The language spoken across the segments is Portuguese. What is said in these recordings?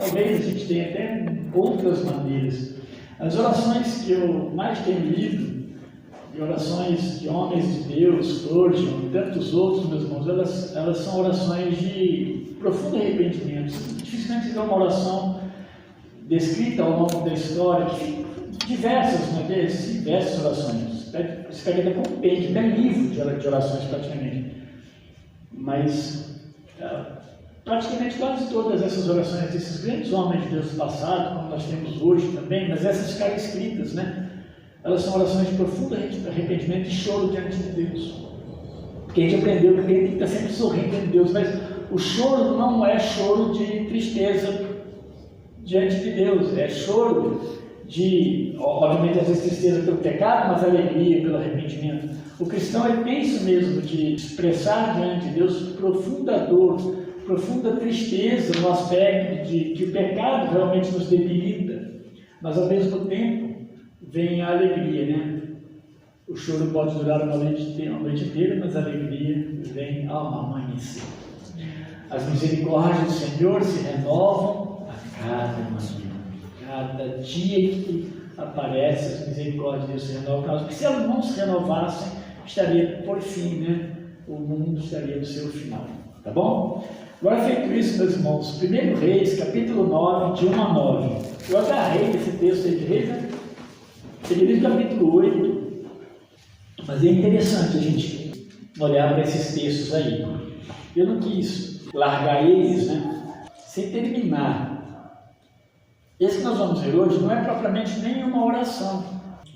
Talvez a gente tenha até outras maneiras. As orações que eu mais tenho lido, e orações de homens de Deus, Spurgeon e tantos outros, meus irmãos, elas são orações de profundo arrependimento. Dificilmente você vê uma oração descrita ao longo da história, diversas orações. Você pega até compêndio, até livro de orações praticamente. Mas praticamente quase todas essas orações desses grandes homens de Deus do passado, como nós temos hoje também, mas essas ficaram escritas, né? Elas são orações de profundo arrependimento e choro diante de Deus. Porque a gente aprendeu que a gente tem que estar sempre sorrindo diante de Deus, mas o choro não é choro de tristeza diante de Deus, é choro de, obviamente, às vezes tristeza pelo pecado, mas alegria pelo arrependimento. O cristão tem isso mesmo, de expressar diante de Deus profunda dor, profunda tristeza no aspecto de que o pecado realmente nos debilita, mas ao mesmo tempo vem a alegria, né? O choro pode durar uma noite inteira, mas a alegria vem ao amanhecer. As misericórdias do Senhor se renovam a cada manhã. Cada dia que aparece, as misericórdias de Deus se renovam. Porque se elas não se renovassem, estaria por fim, né? O mundo estaria no seu final. Tá bom? Agora, feito isso, meus irmãos, 1 Reis, capítulo 9, de 1 a 9. Eu agarrei esse texto aí de Reis, né? Seria no capítulo 8, mas é interessante a gente olhar para esses textos aí. Eu não quis largar eles, né, sem terminar. Esse que nós vamos ver hoje não é propriamente nenhuma oração,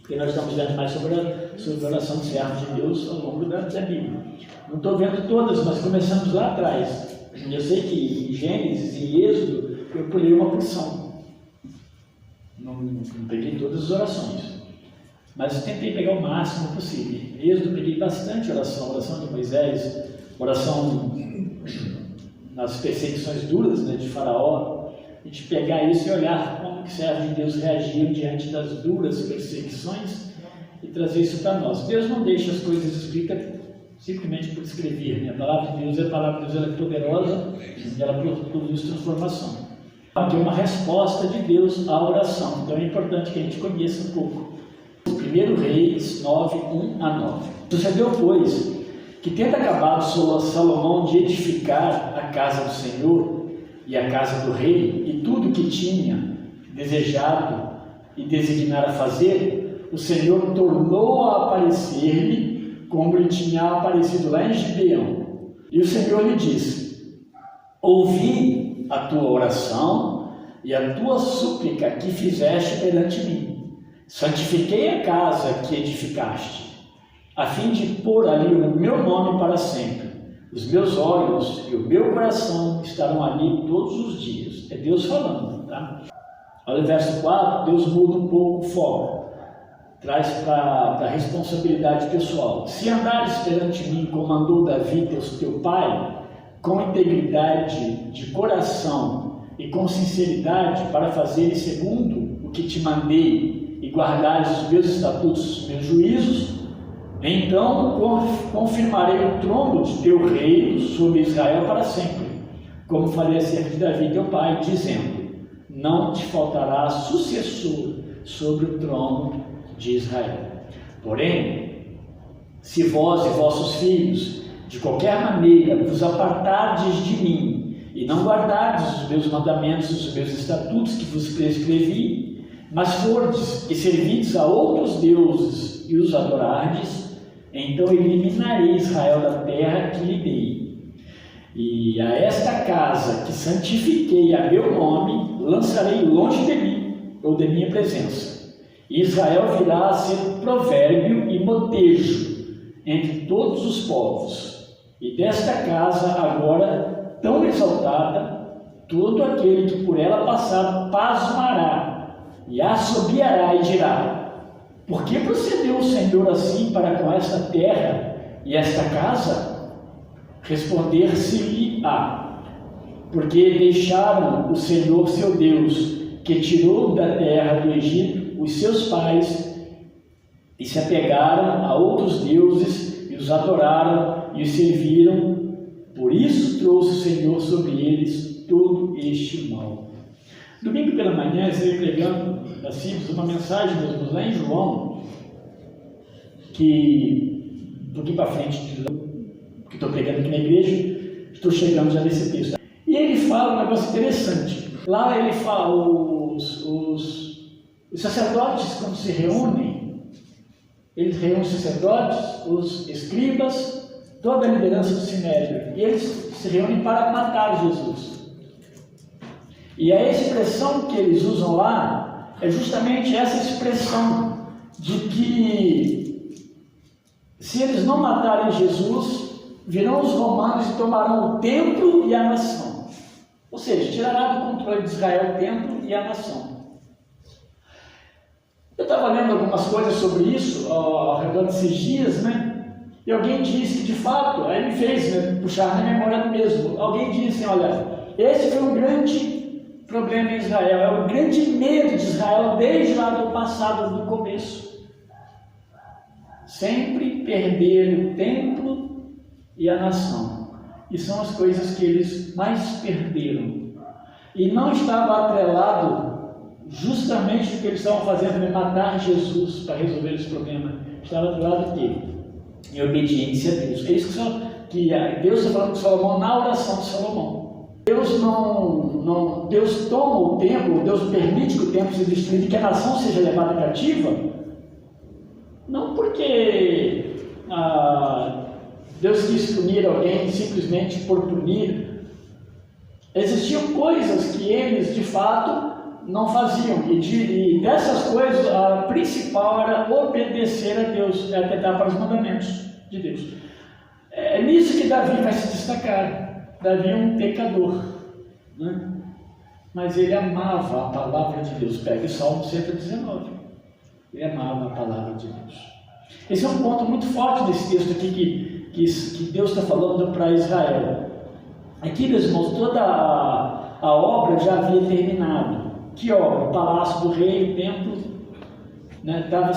porque nós estamos vendo mais sobre a oração dos servos de Deus ao longo da Bíblia. Não estou vendo todas, mas começamos lá atrás. Eu sei que em Gênesis e Êxodo eu pulei uma porção. Não peguei todas as orações, mas eu tentei pegar o máximo possível. Em Êxodo peguei bastante oração de Moisés, oração nas perseguições duras, né, de Faraó. A gente pegar isso e olhar como que servos de Deus reagiam diante das duras perseguições e trazer isso para nós. Deus não deixa as coisas escritas simplesmente por escrever, né? A palavra de Deus ela é poderosa e ela produz transformação. Tem uma resposta de Deus à oração, então é importante que a gente conheça um pouco. 1 Reis 9, 1 a 9. Sucedeu, pois, que tendo acabado Salomão de edificar a casa do Senhor e a casa do rei e tudo que tinha desejado e designara fazer, o Senhor tornou a aparecer-lhe como lhe tinha aparecido lá em Gibeão. E o Senhor lhe disse: ouvi a tua oração e a tua súplica que fizeste perante mim. Santifiquei a casa que edificaste, a fim de pôr ali o meu nome para sempre. Os meus olhos e o meu coração estarão ali todos os dias. É Deus falando, tá? Olha o verso 4, Deus muda um pouco o foco. Traz para a responsabilidade pessoal. Se andares perante mim, como andou Davi, teu pai, com integridade de coração e com sinceridade, para fazeres segundo o que te mandei e guardares os meus estatutos, os meus juízos, então confirmarei o trono de teu reino sobre Israel para sempre, como falei acerca de Davi, teu pai, dizendo: não te faltará sucessor sobre o trono de Israel. Porém, se vós e vossos filhos de qualquer maneira vos apartardes de mim e não guardardes os meus mandamentos, os meus estatutos que vos prescrevi, mas fordes e servides a outros deuses e os adorardes, então eliminarei Israel da terra que lhe dei. E a esta casa que santifiquei a meu nome, lançarei longe de mim, ou de minha presença. E Israel virá a ser provérbio e motejo entre todos os povos. E desta casa agora tão exaltada, todo aquele que por ela passar pasmará e assobiará e dirá: por que procedeu o Senhor assim para com esta terra e esta casa? Responder-se-lhe-á: porque deixaram o Senhor seu Deus, que tirou da terra do Egito os seus pais, e se apegaram a outros deuses e os adoraram e os serviram. Por isso trouxe o Senhor sobre eles todo este mal. Domingo pela manhã, eu estive pregando da Simples uma mensagem mesmo lá em João, que um pouquinho para frente, que estou pregando aqui na igreja, estou chegando já nesse texto. E ele fala um negócio interessante. Lá ele fala, os sacerdotes, quando se reúnem, eles reúnem os sacerdotes, os escribas, toda a liderança do Sinédrio, e eles se reúnem para matar Jesus. E a expressão que eles usam lá é justamente essa expressão de que se eles não matarem Jesus, virão os romanos e tomarão o templo e a nação. Ou seja, tirará do controle de Israel o templo e a nação. Eu estava lendo algumas coisas sobre isso ao redor desses dias, né? E alguém disse que de fato, aí me fez puxar na memória mesmo. Alguém disse, olha, esse foi um grande problema em Israel, é o grande medo de Israel desde lá do passado, do começo. Sempre perder o templo e a nação. E são as coisas que eles mais perderam. E não estava atrelado justamente do que eles estavam fazendo, de matar Jesus para resolver esse problema. Estava atrelado o quê? Em obediência a Deus. É isso que Deus está falando com Salomão na oração de Salomão. Deus toma o templo, Deus permite que o templo seja destruído e que a nação seja levada cativa, não porque Deus quis punir alguém simplesmente por punir. Existiam coisas que eles de fato não faziam, e dessas coisas a principal era obedecer a Deus, atentar para os mandamentos de Deus. É nisso que Davi vai se destacar. Davi é um pecador, né? Mas ele amava a palavra de Deus. Pega o Salmo 119. Ele amava a palavra de Deus. Esse é um ponto muito forte desse texto aqui que Deus está falando para Israel. Aqui, meus irmãos, toda a obra já havia terminado. Que obra? O palácio do rei, o templo, né? Estava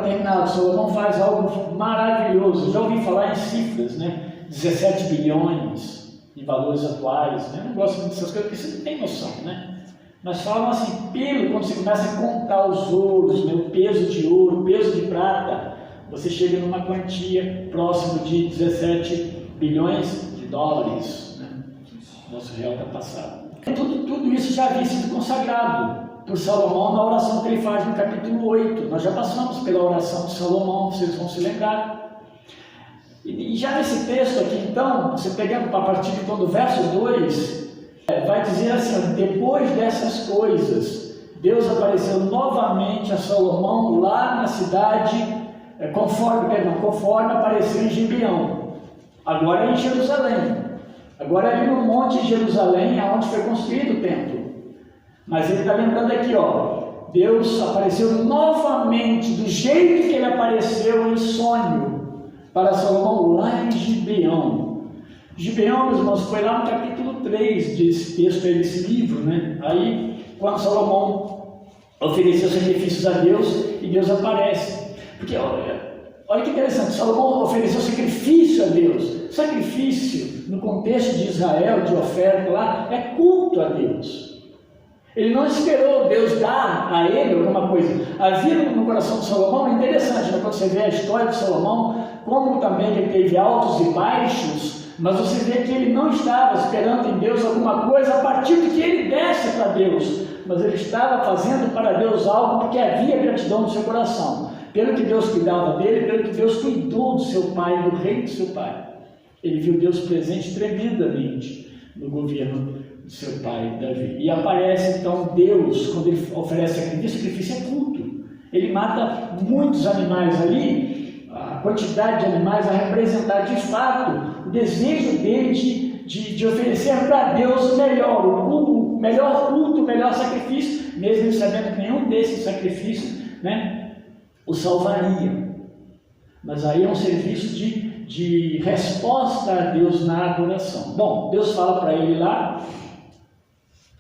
terminado. Salomão faz algo maravilhoso. Já ouvi falar em cifras, né? 17 bilhões em valores atuais, né? Eu não gosto muito dessas coisas porque você não tem noção, né? Mas falam assim, quando você começa a contar os ouros, né? O peso de ouro, o peso de prata, você chega numa quantia próxima de 17 bilhões de dólares, né? Nosso real está passado. Tudo isso já havia sido consagrado por Salomão na oração que ele faz no capítulo 8. Nós já passamos pela oração de Salomão, vocês vão se lembrar. E já nesse texto aqui, então, você pegando a partir do verso 2, vai dizer assim, depois dessas coisas, Deus apareceu novamente a Salomão lá na cidade, conforme apareceu em Gibeão, agora em Jerusalém, agora ali no monte de Jerusalém, onde foi construído o templo. Mas ele está lembrando aqui, Deus apareceu novamente, do jeito que ele apareceu em sonho, para Salomão lá em Gibeão. Gibeão, meus irmãos, foi lá no capítulo 3 desse texto, desse livro, né? Aí, quando Salomão ofereceu sacrifícios a Deus, e Deus aparece. Porque, olha que interessante, Salomão ofereceu sacrifício a Deus. Sacrifício, no contexto de Israel, de oferta lá, é culto a Deus. Ele não esperou Deus dar a ele alguma coisa. Havia no coração de Salomão, é interessante, né? Quando você vê a história de Salomão, como também ele teve altos e baixos, mas você vê que ele não estava esperando em Deus alguma coisa a partir do que ele desse para Deus, mas ele estava fazendo para Deus algo porque havia gratidão no seu coração, pelo que Deus cuidava dele, pelo que Deus cuidou do seu pai, do rei do seu pai. Ele viu Deus presente tremendamente no governo do seu pai, Davi. E aparece então Deus, quando ele oferece sacrifício é culto. Ele mata muitos animais ali, a quantidade de animais a representar de fato o desejo dele de oferecer para Deus o melhor, o melhor culto, o melhor sacrifício, mesmo sabendo que nenhum desses sacrifícios, né, o salvaria. Mas aí é um serviço de resposta a Deus na adoração. Bom, Deus fala para ele lá,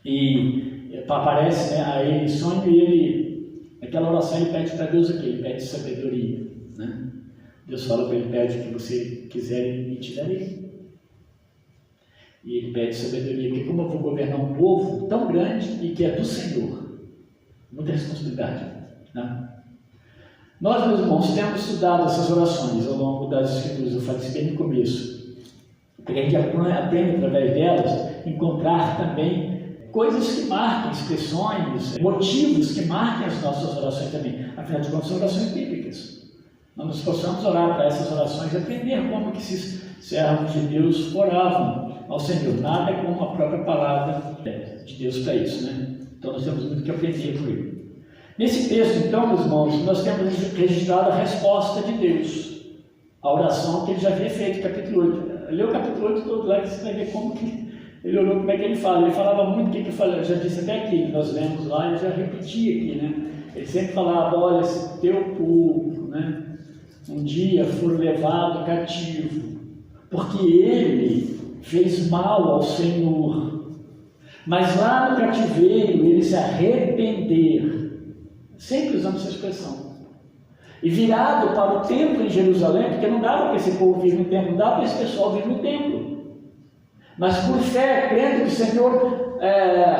e aparece, né, a ele em sonho, e ele, naquela oração, ele pede para Deus o quê? Ele pede sabedoria, né? Deus fala para ele, pede o que você quiser e te darei. E ele pede sabedoria, porque como eu vou governar um povo tão grande e que é do Senhor, muita responsabilidade, né? Nós, meus irmãos, temos estudado essas orações ao longo das Escrituras, eu falei isso bem no começo, porque a gente aprende através delas encontrar também coisas que marquem, expressões, motivos que marquem as nossas orações também. Afinal de contas, são orações bíblicas. Nós possamos orar para essas orações e aprender como que esses servos de Deus oravam ao Senhor. Nada como a própria palavra de Deus para isso, né? Então nós temos muito que aprender com ele. Nesse texto, então, meus irmãos, nós temos registrado a resposta de Deus, a oração que ele já havia feito, capítulo 8. Lê o capítulo 8 todo lá, que você vai ver como que ele orou, como é que ele fala. Ele falava muito o que eu já disse até aqui, que nós lemos lá, eu já repeti aqui, né? Ele sempre falava, olha, se teu povo, né, um dia for levado cativo, porque ele fez mal ao Senhor, mas lá no cativeiro ele se arrepender, sempre usando essa expressão, e virado para o templo em Jerusalém, porque não dava para esse povo vir no templo, não dava para esse pessoal vir no templo, mas por fé, crendo que o Senhor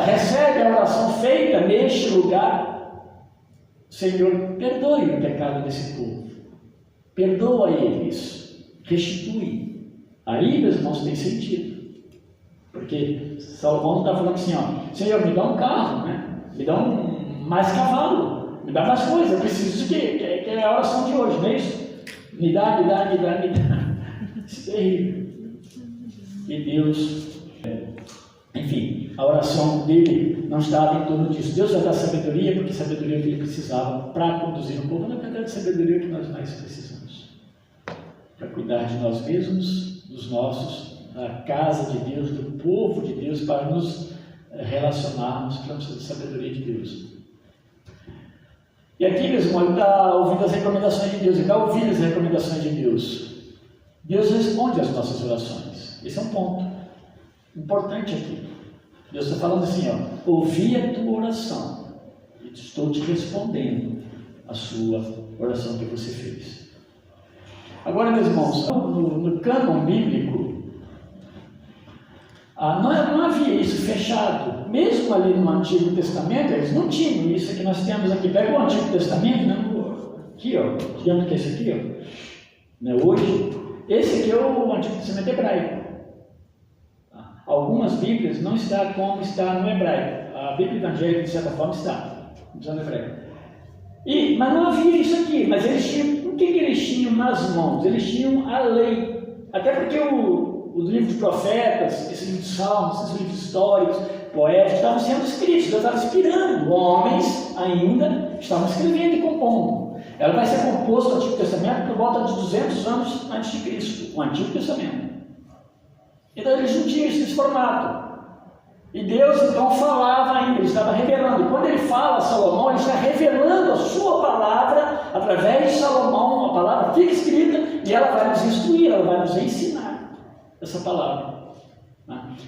recebe a oração feita neste lugar, Senhor, perdoe o pecado desse povo, perdoa eles, restitui. Aí, meus irmãos, tem sentido, porque Salomão está falando assim, ó, Senhor, me dá um carro, né? Me dá mais cavalo, me dá mais coisas, eu preciso disso que é a oração de hoje, não é isso? Me dá. Isso é terrível. E Deus, enfim, a oração dele não estava em torno disso. Deus vai dar sabedoria, porque sabedoria é o que ele precisava para conduzir o povo. Na verdade, sabedoria é o que nós mais precisamos, para cuidar de nós mesmos, dos nossos, da casa de Deus, do povo de Deus, para nos relacionarmos, precisamos da sabedoria de Deus. E aqui, meus irmãos, ele está ouvindo as recomendações de Deus, ele está ouvindo as recomendações de Deus. Deus responde às nossas orações. Esse é um ponto importante aqui. Deus está falando assim, ó, ouvi a tua oração e estou te respondendo a sua oração que você fez. Agora, meus irmãos, no cânon bíblico, não havia isso fechado. Mesmo ali no Antigo Testamento, eles não tinham isso que nós temos aqui. Pega o Antigo Testamento, né? Aqui, ó, digamos que esse aqui, ó, né? Hoje, esse aqui é o Antigo Testamento hebraico. Algumas Bíblias não está como está no hebraico. A Bíblia evangélica, de certa forma, está no hebraico. Mas não havia isso aqui. Mas eles tinham, o que eles tinham nas mãos? Eles tinham a lei. Até porque os livros de profetas, esses livros de salmos, esses livros históricos, poéticos, estavam sendo escritos. Deus estava inspirando. Homens ainda estavam escrevendo e compondo. Ela vai ser composta no Antigo Testamento por volta de 200 anos antes de Cristo. O Antigo Testamento. Então eles não tinham esse formato. E Deus então falava ainda, ele estava revelando. E quando ele fala a Salomão, ele está revelando a sua palavra através de Salomão, uma palavra fica escrita, e ela vai nos instruir, ela vai nos ensinar essa palavra.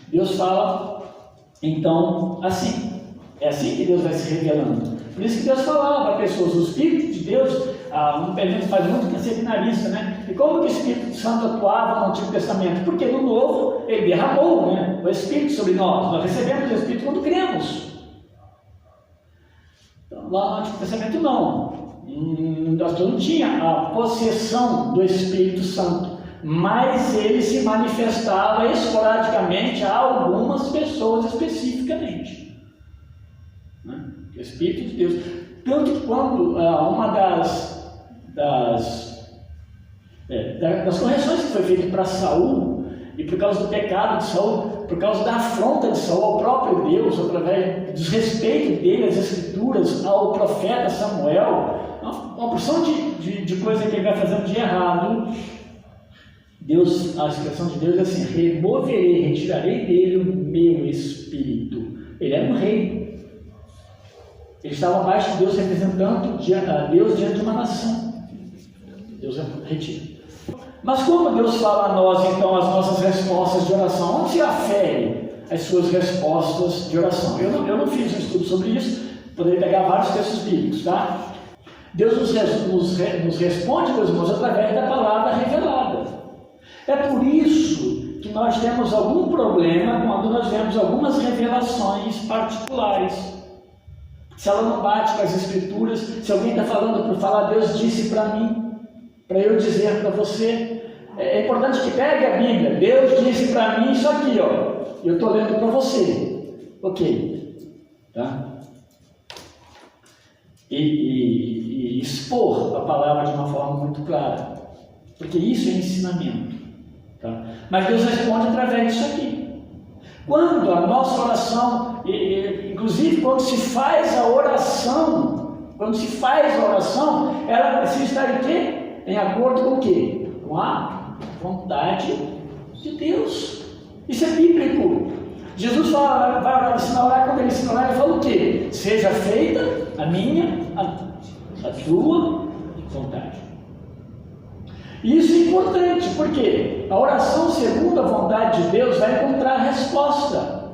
Deus fala, então, assim. É assim que Deus vai se revelando. Por isso que Deus falava para pessoas, o Espírito de Deus, um gente faz muito que seminarista, né? E como que o Espírito Santo atuava no Antigo Testamento? Porque no Novo ele derramou, né, o Espírito sobre nós recebemos o Espírito quando cremos. Então, lá no Antigo Testamento não tinha a possessão do Espírito Santo, mas ele se manifestava esporadicamente a algumas pessoas especificamente. O Espírito de Deus. Tanto que quando uma das correções que foi feita para Saul, e por causa do pecado de Saul, por causa da afronta de Saul ao próprio Deus, através do desrespeito dele às Escrituras, ao profeta Samuel, uma porção de coisa que ele vai fazendo de errado, Deus, a expressão de Deus é assim: removerei, retirarei dele o meu espírito. Ele era um rei. Ele estava abaixo de Deus, representando Deus diante de uma nação. Deus retira. Mas como Deus fala a nós, então, as nossas respostas de oração? Onde se afere as suas respostas de oração? Eu não fiz um estudo sobre isso, poderia pegar vários textos bíblicos, tá? Deus nos responde, meus irmãos, através da palavra revelada. É por isso que nós temos algum problema quando nós vemos algumas revelações particulares. Se ela não bate com as Escrituras, se alguém está falando por falar, Deus disse para mim, para eu dizer para você, é importante que pegue a Bíblia. Deus disse para mim isso aqui, ó. Eu estou lendo para você. Ok. Tá? E expor a palavra de uma forma muito clara. Porque isso é ensinamento. Tá? Mas Deus responde através disso aqui. Quando a nossa oração, inclusive quando se faz a oração, ela precisa estar em quê? Em acordo com o quê? Com a vontade de Deus. Isso é bíblico. Jesus fala, vai ensinar a orar, quando ele ensina a orar, ele fala o quê? Seja feita a minha, a tua vontade. Isso é importante, porque a oração segundo a vontade de Deus vai encontrar resposta.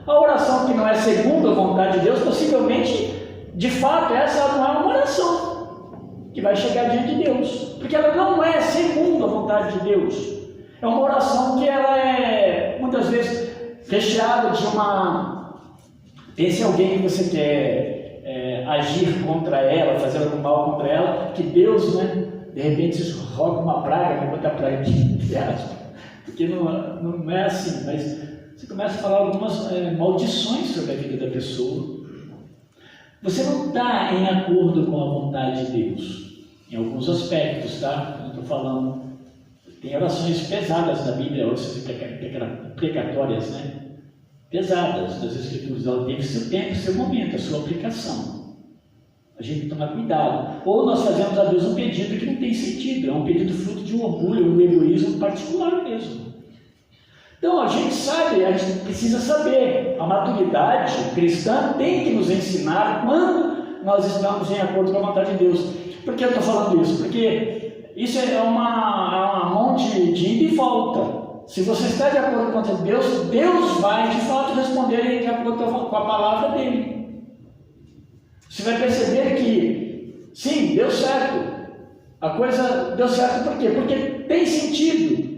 A oração que não é segundo a vontade de Deus, possivelmente, de fato, essa não é uma oração que vai chegar diante de Deus, porque ela não é segundo a vontade de Deus. É uma oração que ela é, muitas vezes, recheada de uma... Pense em alguém que você quer agir contra ela, fazer algum mal contra ela, que Deus, de repente, roga uma praga, não conta a praga de aspas, porque não é assim, mas você começa a falar algumas maldições sobre a vida da pessoa. Você não está em acordo com a vontade de Deus, em alguns aspectos, tá? Eu estou falando, tem orações pesadas na Bíblia, orações precatórias, pesadas das Escrituras, ela teve seu tempo, seu momento, a sua aplicação. A gente tem que tomar cuidado. Ou nós fazemos a Deus um pedido que não tem sentido, é um pedido fruto de um orgulho, um egoísmo particular mesmo. Então a gente sabe, a gente precisa saber, a maturidade cristã tem que nos ensinar quando nós estamos em acordo com a vontade de Deus. Por que eu estou falando isso? Porque isso é uma mão de ida e volta. Se você está de acordo com a vontade de Deus, Deus vai de fato responder de acordo com a palavra dele. Você vai perceber que, sim, deu certo. A coisa deu certo por quê? Porque tem sentido,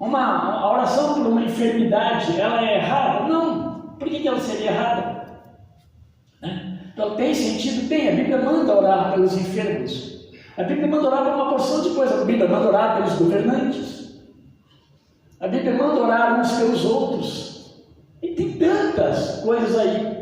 A oração por uma enfermidade, ela é errada? Não. Por que ela seria errada? Então, tem sentido? Tem. A Bíblia manda orar pelos enfermos. A Bíblia manda orar por uma porção de coisas. A Bíblia manda orar pelos governantes. A Bíblia manda orar uns pelos outros. E tem tantas coisas aí.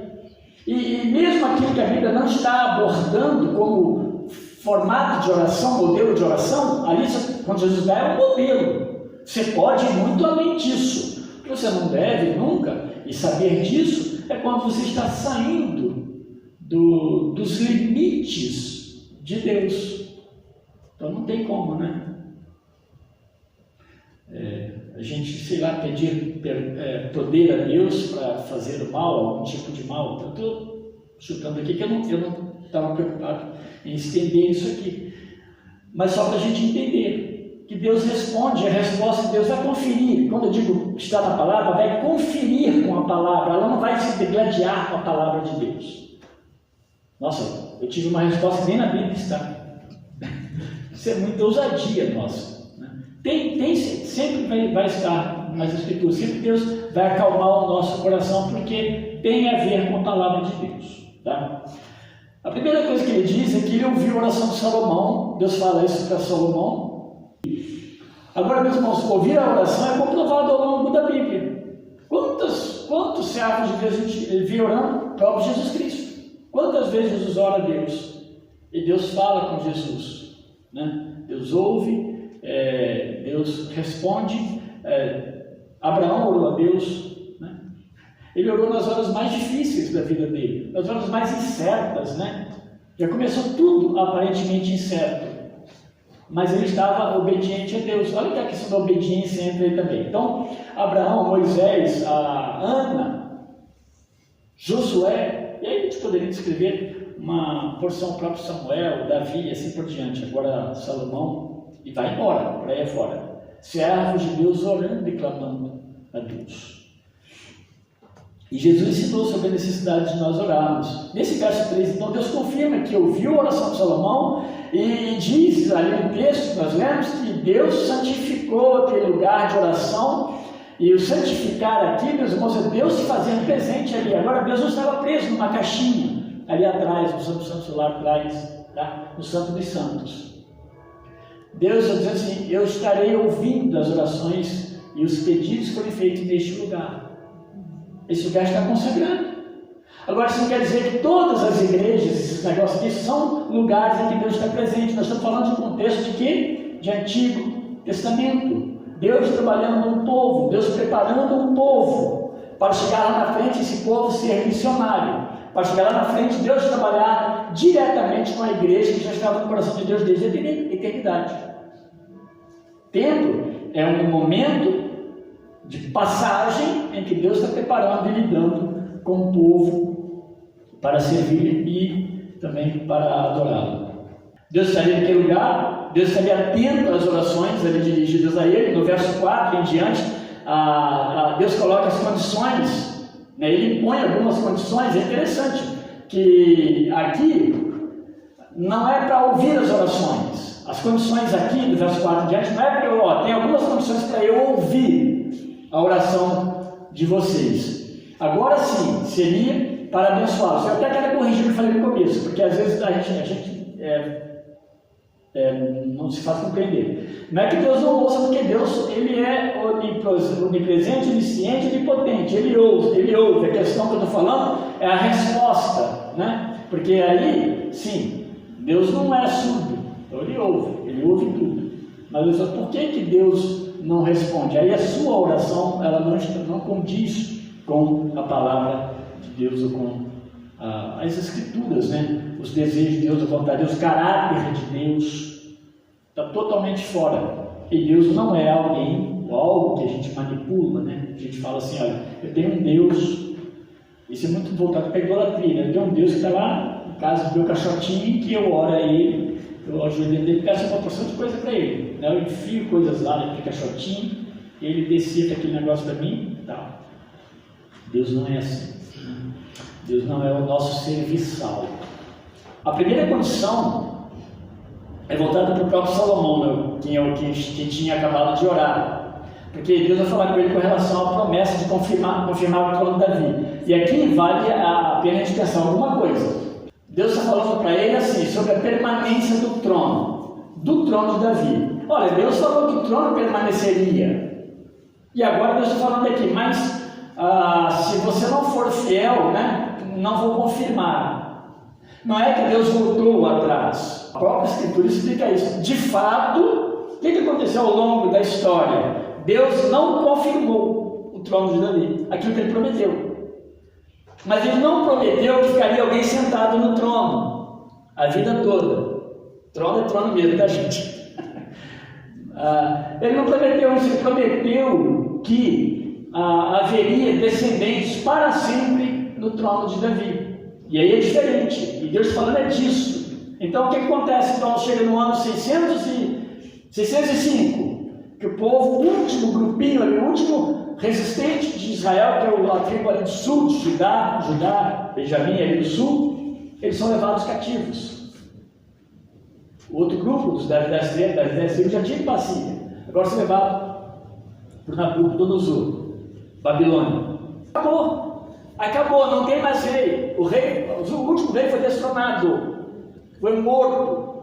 E mesmo aquilo que a Bíblia não está abordando como formato de oração, modelo de oração, ali, quando Jesus dá, é um modelo. Você pode ir muito além disso. O que você não deve nunca, e saber disso, é quando você está saindo dos limites de Deus. Então não tem como, a gente, sei lá, pedir poder a Deus para fazer o mal, algum tipo de mal. Eu estou chutando aqui que eu não estava preocupado em estender isso aqui. Mas só para a gente entender que Deus responde, a resposta de Deus vai conferir. Quando eu digo que está na palavra, vai conferir com a palavra, ela não vai se degladiar com a palavra de Deus. Nossa, eu tive uma resposta que nem na Bíblia está. Isso é muita ousadia nossa. Sempre vai estar nas Escrituras, sempre Deus vai acalmar o nosso coração, porque tem a ver com a palavra de Deus. Tá? A primeira coisa que ele diz é que ele ouviu a oração de Salomão. Deus fala isso para Salomão. Agora, meus irmãos, ouvir a oração é comprovado ao longo da Bíblia. Quantos servos de Deus a gente vê orando? O próprio Jesus Cristo. Quantas vezes Jesus ora a Deus? E Deus fala com Jesus. Deus ouve. Deus responde. Abraão orou a Deus, ele orou nas horas mais difíceis da vida dele, nas horas mais incertas, já começou tudo aparentemente incerto, mas ele estava obediente a Deus. Olha que a questão da obediência entra aí também. Então, Abraão, Moisés, a Ana, Josué, e aí a gente poderia descrever uma porção, o próprio Samuel, Davi e assim por diante. Agora Salomão, e vai embora, por aí afora. Servos de Deus orando e clamando a Deus. E Jesus ensinou sobre a necessidade de nós orarmos. Nesse verso 3, então, Deus confirma que ouviu a oração de Salomão E diz ali no texto que nós lemos que Deus santificou aquele lugar de oração. E o santificar aqui, meus irmãos, é Deus se fazendo presente ali. Agora Deus não estava preso numa caixinha ali atrás, no Santo Santo lá atrás, tá? No Santo dos Santos. Deus está dizendo assim: eu estarei ouvindo as orações e os pedidos que forem feitos neste lugar. Esse lugar está consagrado. Agora, isso não quer dizer que todas as igrejas, esses negócios aqui, são lugares em que Deus está presente. Nós estamos falando de um contexto de quê? De Antigo Testamento. Deus trabalhando no povo, Deus preparando um povo para chegar lá na frente, esse povo ser missionário. Para chegar lá na frente, Deus trabalhar diretamente com a igreja que já estava no coração de Deus desde a eternidade. Tempo é um momento de passagem em que Deus está preparando e lidando com o povo para servir e também para adorá-lo. Deus estaria naquele lugar, Deus estaria atento às orações ali dirigidas a Ele. No verso 4 em diante, Deus coloca as condições, né? Ele impõe algumas condições. É interessante que aqui não é para ouvir as orações. As condições aqui, do verso 4 em diante, não é para eu, tem algumas condições para eu ouvir a oração de vocês. Agora sim, seria para abençoá-los. Eu até quero corrigir o que eu falei no começo, porque às vezes a gente não se faz compreender. Não é que Deus não ouça, porque Deus ele é onipresente, onisciente, onipotente. Ele ouve. A questão que eu estou falando é a resposta, né? Porque aí, sim, Deus não é surdo, então ele ouve tudo. Mas por que Deus não responde? Aí a sua oração ela não condiz com a palavra de Deus ou com as escrituras, né? Os desejos de Deus, a vontade de Deus, o caráter de Deus está totalmente fora. E Deus não é alguém ou algo que a gente manipula, né? A gente fala assim: olha, eu tenho um Deus, isso é muito voltado para a idolatria, né? Eu tenho um Deus que está lá em casa do meu caixotinho, que eu oro a Ele, eu ajudo Ele, peço uma porção de coisa para Ele, né? Eu enfio coisas lá naquele caixotinho, Ele decide aquele negócio para mim e tal. Deus não é assim. Deus não é o nosso serviçal. A primeira condição é voltada para o próprio Salomão, quem tinha acabado de orar. Porque Deus vai falar com ele com relação à promessa de confirmar o trono de Davi. E aqui vale a pena a gente pensar alguma coisa. Deus está falando para ele assim, sobre a permanência do trono de Davi. Olha, Deus falou que o trono permaneceria. E agora Deus está falando aqui, mas se você não for fiel, né, não vou confirmar. Não é que Deus voltou atrás. A própria Escritura explica isso. De fato, o que aconteceu ao longo da história? Deus não confirmou o trono de Davi, aquilo que ele prometeu. Mas ele não prometeu que ficaria alguém sentado no trono a vida toda. Trono é trono mesmo da gente. Ele não prometeu isso, ele prometeu que haveria descendentes para sempre no trono de Davi. E aí é diferente, e Deus falando é disso. Então o que acontece? Então chega no ano 605, que o povo, o último grupinho ali, o último resistente de Israel, que é a tribo ali do sul, de Judá, Benjamim ali do sul, eles são levados cativos. O outro grupo, dos 10 tribos, já tinha bacia. Agora são levados para o Nabucodonosor, Babilônia. Acabou, não tem mais rei. O último rei foi destronado, foi morto.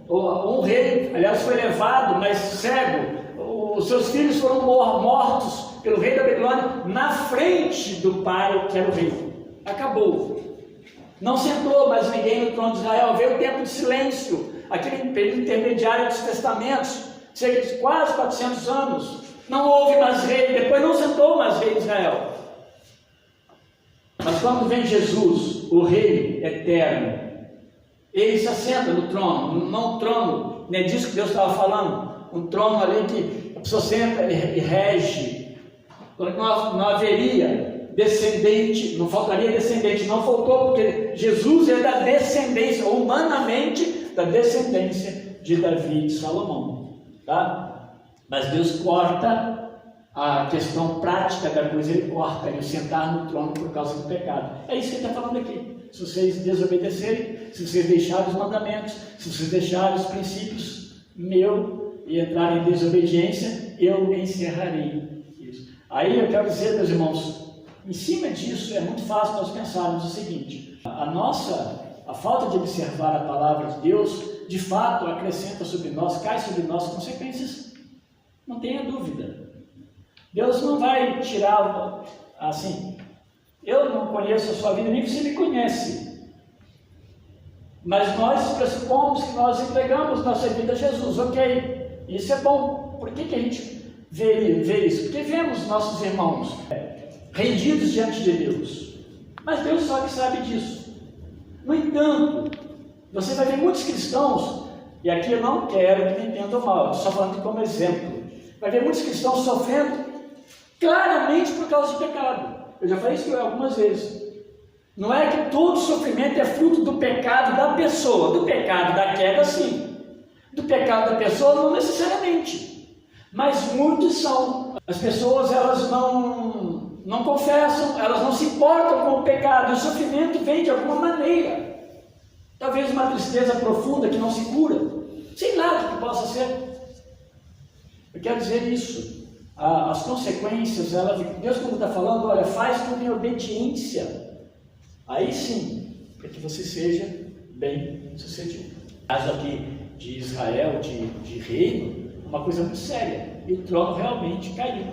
Um rei, aliás, foi levado, mas cego. Os seus filhos foram mortos pelo rei da Babilônia na frente do pai, que era o rei. Acabou. Não sentou mais ninguém no trono de Israel. Veio o tempo de silêncio, aquele período intermediário dos testamentos, cerca de quase 400 anos. Não houve mais rei, depois não sentou mais rei de Israel. Mas quando vem Jesus, o Rei eterno, ele se assenta no trono, não um trono, não é disso que Deus estava falando, um trono ali que a pessoa senta e rege. Não haveria descendente, não faltaria descendente, não faltou, porque Jesus é da descendência, humanamente, da descendência de Davi e de Salomão, tá? Mas Deus corta a questão prática da coisa, ele corta, ele sentar no trono por causa do pecado. É isso que ele está falando aqui. Se vocês desobedecerem, se vocês deixarem os mandamentos, se vocês deixarem os princípios meu e entrarem em desobediência, eu encerrarei isso. Aí eu quero dizer, meus irmãos, em cima disso é muito fácil nós pensarmos o seguinte: a falta de observar a palavra de Deus, de fato, acrescenta sobre nós, cai sobre nós consequências, não tenha dúvida. Deus não vai tirar, assim, eu não conheço a sua vida, nem você me conhece, mas nós pressupomos que nós entregamos nossa vida a Jesus, ok, isso é bom. Por que a gente vê isso? Porque vemos nossos irmãos rendidos diante de Deus, mas Deus só que sabe disso. No entanto, você vai ver muitos cristãos, e aqui eu não quero que me entendam mal, estou só falando como exemplo, vai ver muitos cristãos sofrendo claramente por causa do pecado. Eu já falei isso algumas vezes. Não é que todo sofrimento é fruto do pecado da pessoa, do pecado da queda sim, do pecado da pessoa não necessariamente, mas muitos são. As pessoas elas não confessam, elas não se importam com o pecado, e o sofrimento vem de alguma maneira, talvez uma tristeza profunda que não se cura, sei lá o que possa ser. Eu quero dizer isso. As consequências, Deus quando está falando, olha, faz tudo em obediência, aí sim, para que você seja bem sucedido. No caso aqui de Israel, de reino, uma coisa muito séria, e o trono realmente caiu,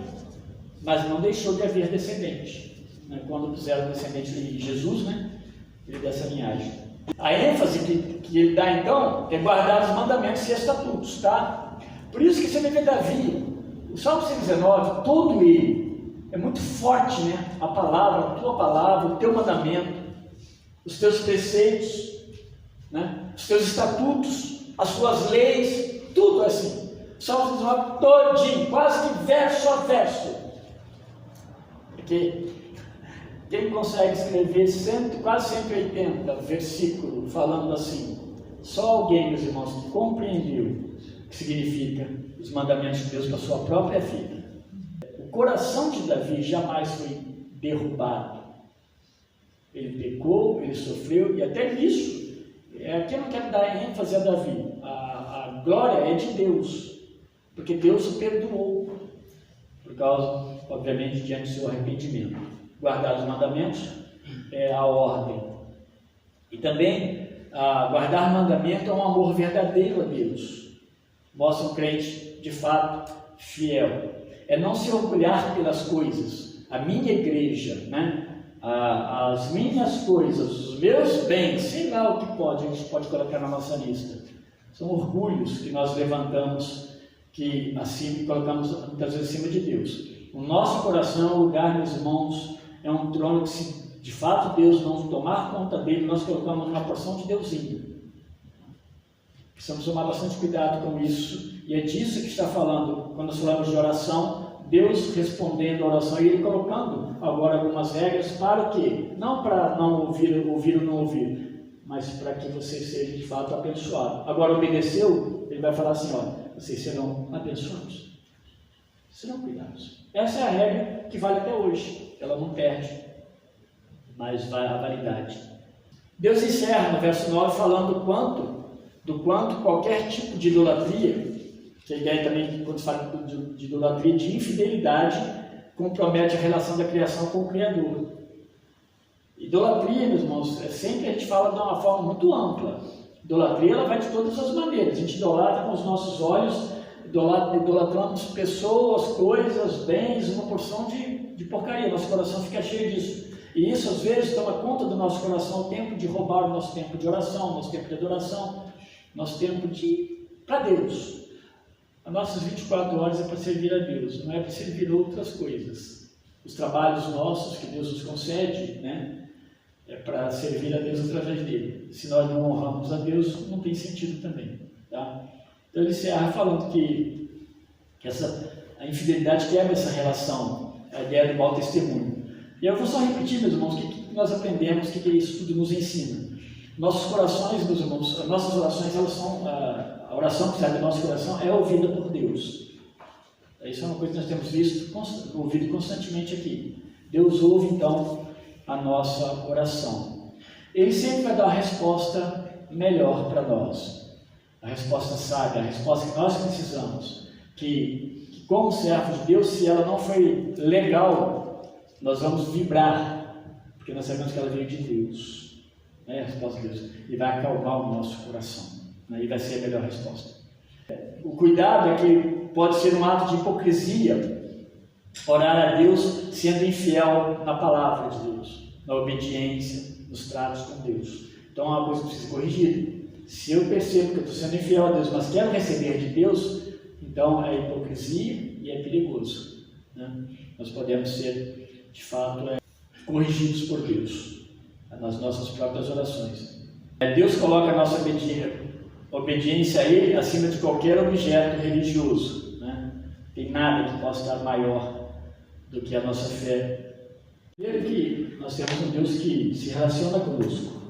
mas não deixou de haver descendente, né? Quando puseram o descendente de Jesus, né? Ele dessa linhagem. A ênfase que ele dá então é guardar os mandamentos e estatutos, tá? Por isso que você vê Davi, o Salmo 119, todo ele é muito forte, né? A palavra, a tua palavra, o teu mandamento, os teus preceitos, né? Os teus estatutos, as suas leis, tudo assim. O Salmo 119 todinho, quase que verso a verso. Porque quem consegue escrever quase 180 versículos falando assim, só alguém, meus irmãos, que compreendeu o que significa os mandamentos de Deus para a sua própria vida. O coração de Davi jamais foi derrubado. Ele pecou, ele sofreu, e até nisso, aqui eu não quero dar ênfase a Davi, a glória é de Deus, porque Deus o perdoou, por causa, obviamente, diante do seu arrependimento. Guardar os mandamentos é a ordem. E também, guardar mandamento é um amor verdadeiro a Deus. Mostra um crente, de fato, fiel. É não se orgulhar pelas coisas. A minha igreja, né? As minhas coisas, os meus bens, sei lá o que a gente pode colocar na nossa lista. São orgulhos que nós levantamos, que assim colocamos muitas vezes acima de Deus. O nosso coração é um lugar, meus irmãos, é um trono que, se de fato Deus não tomar conta dele, nós colocamos uma porção de Deusinho. Precisamos tomar bastante cuidado com isso, e é disso que está falando quando nós falamos de oração, Deus respondendo a oração e Ele colocando agora algumas regras para o quê? Não para não ouvir ou não ouvir, mas para que você seja de fato abençoado. Agora obedeceu, Ele vai falar assim, olha, vocês serão abençoados, serão cuidados. Essa é a regra que vale até hoje, ela não perde, mas vai a validade. Deus encerra no verso 9 falando do quanto qualquer tipo de idolatria, que a ideia também, quando se fala de idolatria, de infidelidade, compromete a relação da criação com o Criador. Idolatria, meus irmãos, sempre a gente fala de uma forma muito ampla. Idolatria, ela vai de todas as maneiras. A gente idolatra com os nossos olhos, idolatramos pessoas, coisas, bens, uma porção de porcaria. Nosso coração fica cheio disso. E isso, às vezes, toma conta do nosso coração, o tempo de roubar o nosso tempo de oração, nosso tempo de adoração, nosso tempo para Deus. As nossas 24 horas é para servir a Deus, não é para servir outras coisas. Os trabalhos nossos que Deus nos concede, né, é para servir a Deus através dele. Se nós não honramos a Deus, não tem sentido também. Tá? Então ele encerra falando que a infidelidade quebra essa relação, a ideia do mau testemunho. E eu vou só repetir, meus irmãos, o que nós aprendemos, o que isso tudo nos ensina. Nossos corações, meus irmãos, as nossas orações, elas são, a oração que sai do nosso coração é ouvida por Deus. Isso é uma coisa que nós temos visto, ouvido constantemente aqui. Deus ouve, então, a nossa oração. Ele sempre vai dar uma resposta melhor para nós. A resposta sábia, a resposta que nós precisamos. Que como servos de Deus, se ela não foi legal, nós vamos vibrar, porque nós sabemos que ela veio de Deus. É a resposta de Deus. E vai acalmar o nosso coração. E vai ser a melhor resposta. O cuidado é que pode ser um ato de hipocrisia orar a Deus sendo infiel na palavra de Deus, na obediência, nos tratos com Deus. Então é uma coisa que precisa ser corrigida. Se eu percebo que eu estou sendo infiel a Deus, mas quero receber de Deus, então é hipocrisia e é perigoso. Nós podemos ser, de fato, corrigidos por Deus nas nossas próprias orações. Deus coloca a nossa obediência a Ele acima de qualquer objeto religioso. Tem nada que possa estar maior do que a nossa fé. Primeiro que nós temos um Deus que se relaciona conosco.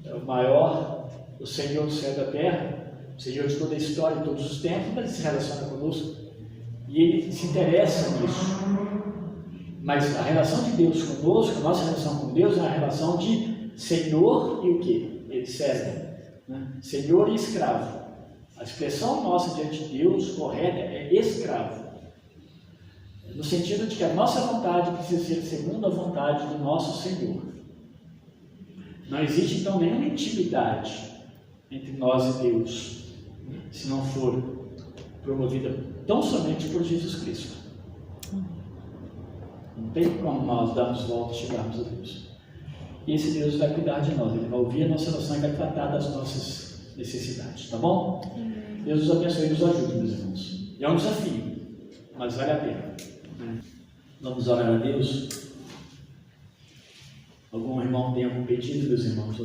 É o maior, o Senhor do céu e da terra, o Senhor de toda a história, de todos os tempos, mas Ele se relaciona conosco. E Ele se interessa nisso. Mas a relação de Deus conosco, a nossa relação com Deus é uma relação de Senhor e o quê? Ele serve. Senhor e escravo. A expressão nossa diante de Deus correta é escravo. No sentido de que a nossa vontade precisa ser segundo a vontade do nosso Senhor. Não existe então nenhuma intimidade entre nós e Deus, se não for promovida tão somente por Jesus Cristo. Não tem como nós darmos volta e chegarmos a Deus. E esse Deus vai cuidar de nós, Ele vai ouvir a nossa oração e vai tratar das nossas necessidades, tá bom? Deus nos abençoe e nos ajude, meus irmãos. É um desafio, mas vale a pena. Vamos orar a Deus. Algum irmão tem algum pedido, meus irmãos?